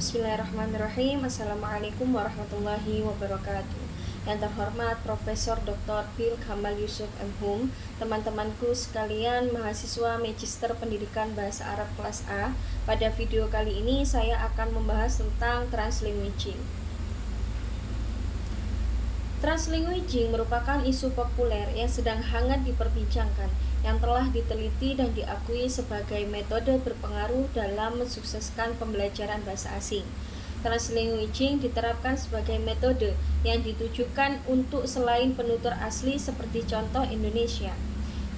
Bismillahirrahmanirrahim. Assalamualaikum warahmatullahi wabarakatuh. Yang terhormat Profesor Dr. Bill Kamal Yusuf MHum, teman-temanku sekalian mahasiswa Magister Pendidikan Bahasa Arab kelas A. Pada video kali ini saya akan membahas tentang translanguaging. Translanguaging merupakan isu populer yang sedang hangat diperbincangkan, yang telah diteliti dan diakui sebagai metode berpengaruh dalam mensukseskan pembelajaran bahasa asing. Translanguaging diterapkan sebagai metode yang ditujukan untuk selain penutur asli seperti contoh Indonesia.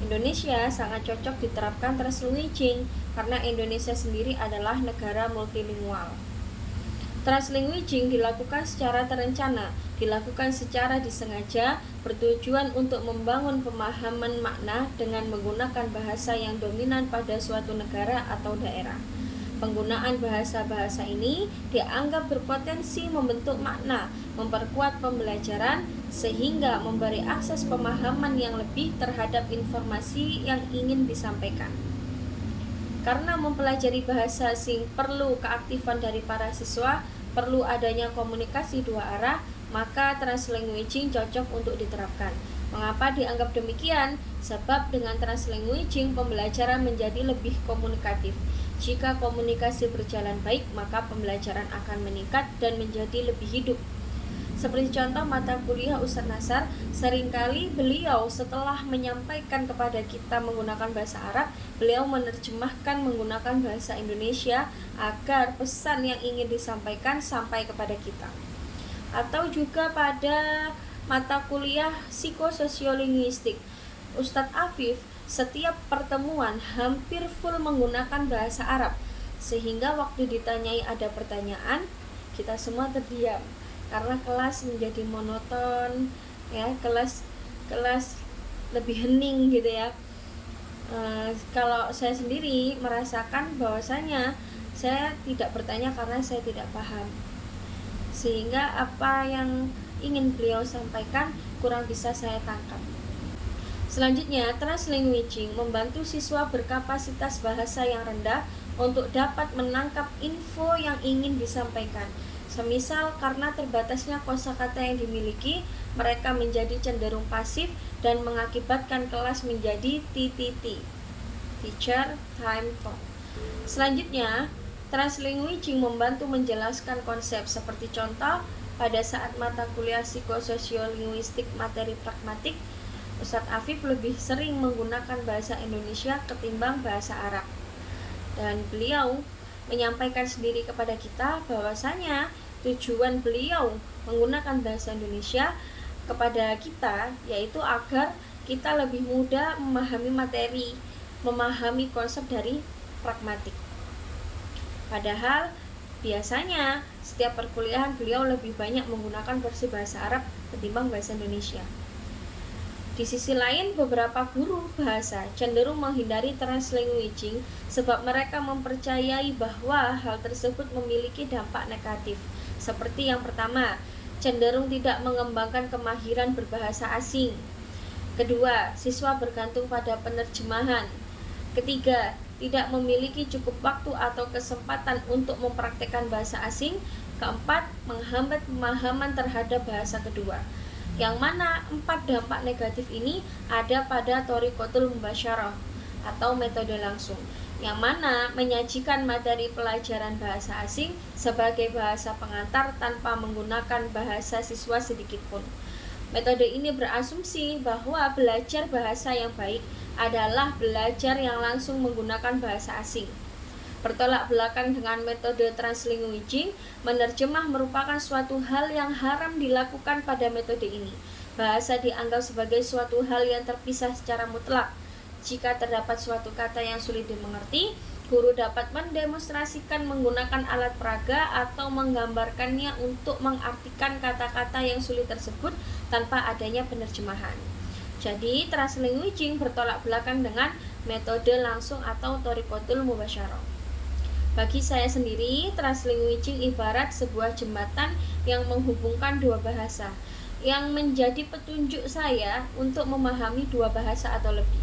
Indonesia sangat cocok diterapkan translanguaging karena Indonesia sendiri adalah negara multilingual. Translanguaging dilakukan secara terencana, dilakukan secara disengaja, bertujuan untuk membangun pemahaman makna dengan menggunakan bahasa yang dominan pada suatu negara atau daerah. Penggunaan bahasa-bahasa ini dianggap berpotensi membentuk makna, memperkuat pembelajaran, sehingga memberi akses pemahaman yang lebih terhadap informasi yang ingin disampaikan. Karena mempelajari bahasa asing perlu keaktifan dari para siswa, perlu adanya komunikasi dua arah, maka translanguaging cocok untuk diterapkan. Mengapa dianggap demikian? Sebab dengan translanguaging pembelajaran menjadi lebih komunikatif. Jika komunikasi berjalan baik, maka pembelajaran akan meningkat dan menjadi lebih hidup. Seperti contoh mata kuliah Ustadz Nasar, seringkali beliau setelah menyampaikan kepada kita menggunakan bahasa Arab, beliau menerjemahkan menggunakan bahasa Indonesia agar pesan yang ingin disampaikan sampai kepada kita. Atau juga pada mata kuliah psikososiolingwistik, Ustadz Afif setiap pertemuan hampir full menggunakan bahasa Arab, sehingga waktu ditanyai ada pertanyaan, kita semua terdiam karena kelas menjadi monoton, ya, kelas lebih hening gitu ya. Kalau saya sendiri merasakan bahwasanya saya tidak bertanya karena saya tidak paham, sehingga apa yang ingin beliau sampaikan kurang bisa saya tangkap. Selanjutnya, translanguaging membantu siswa berkapasitas bahasa yang rendah untuk dapat menangkap info yang ingin disampaikan. Semisal karena terbatasnya kosakata yang dimiliki, mereka menjadi cenderung pasif dan mengakibatkan kelas menjadi TTT, teacher time talk. Selanjutnya, translanguaging membantu menjelaskan konsep seperti contoh pada saat mata kuliah psikososiolingwistik materi pragmatik, Ustadz Afif lebih sering menggunakan bahasa Indonesia ketimbang bahasa Arab. Dan beliau menyampaikan sendiri kepada kita bahwasanya tujuan beliau menggunakan bahasa Indonesia kepada kita yaitu agar kita lebih mudah memahami materi, memahami konsep dari pragmatik. Padahal biasanya setiap perkuliahan beliau lebih banyak menggunakan versi bahasa Arab ketimbang bahasa Indonesia. Di sisi lain, beberapa guru bahasa cenderung menghindari translanguaging sebab mereka mempercayai bahwa hal tersebut memiliki dampak negatif. Seperti yang pertama, cenderung tidak mengembangkan kemahiran berbahasa asing. Kedua, siswa bergantung pada penerjemahan. Ketiga, tidak memiliki cukup waktu atau kesempatan untuk mempraktekkan bahasa asing. Keempat, menghambat pemahaman terhadap bahasa kedua. Yang mana 4 dampak negatif ini ada pada thoriqatul mubasyarah atau metode langsung, yang mana menyajikan materi pelajaran bahasa asing sebagai bahasa pengantar tanpa menggunakan bahasa siswa sedikitpun. Metode ini berasumsi bahwa belajar bahasa yang baik adalah belajar yang langsung menggunakan bahasa asing. Bertolak belakang dengan metode translanguaging, menerjemah merupakan suatu hal yang haram dilakukan pada metode ini. Bahasa dianggap sebagai suatu hal yang terpisah secara mutlak. Jika terdapat suatu kata yang sulit dimengerti, guru dapat mendemonstrasikan menggunakan alat peraga atau menggambarkannya untuk mengartikan kata-kata yang sulit tersebut tanpa adanya penerjemahan. Jadi, translanguaging bertolak belakang dengan metode langsung atau thoriqatul mubasyarah. Bagi saya sendiri, translanguaging ibarat sebuah jembatan yang menghubungkan dua bahasa, yang menjadi petunjuk saya untuk memahami dua bahasa atau lebih.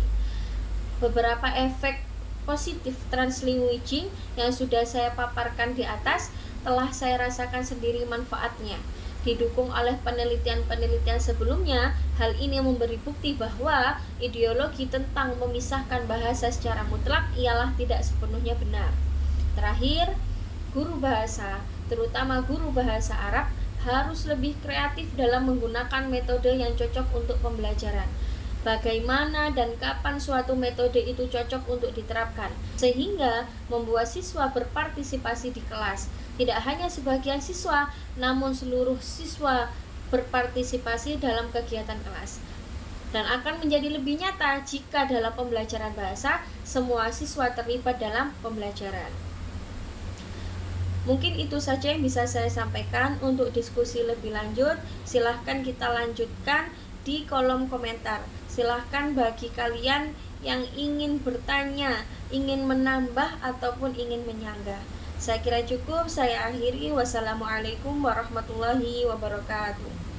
Beberapa efek positif translanguaging yang sudah saya paparkan di atas telah saya rasakan sendiri manfaatnya. Didukung oleh penelitian-penelitian sebelumnya, hal ini memberi bukti bahwa ideologi tentang memisahkan bahasa secara mutlak ialah tidak sepenuhnya benar. Terakhir, guru bahasa, terutama guru bahasa Arab, harus lebih kreatif dalam menggunakan metode yang cocok untuk pembelajaran. Bagaimana dan kapan suatu metode itu cocok untuk diterapkan, sehingga membuat siswa berpartisipasi di kelas. Tidak hanya sebagian siswa, namun seluruh siswa berpartisipasi dalam kegiatan kelas. Dan akan menjadi lebih nyata jika dalam pembelajaran bahasa, semua siswa terlibat dalam pembelajaran. Mungkin itu saja yang bisa saya sampaikan. Untuk diskusi lebih lanjut, silahkan kita lanjutkan di kolom komentar. Silahkan bagi kalian yang ingin bertanya, ingin menambah ataupun ingin menyanggah. Saya kira cukup, saya akhiri. Wassalamualaikum warahmatullahi wabarakatuh.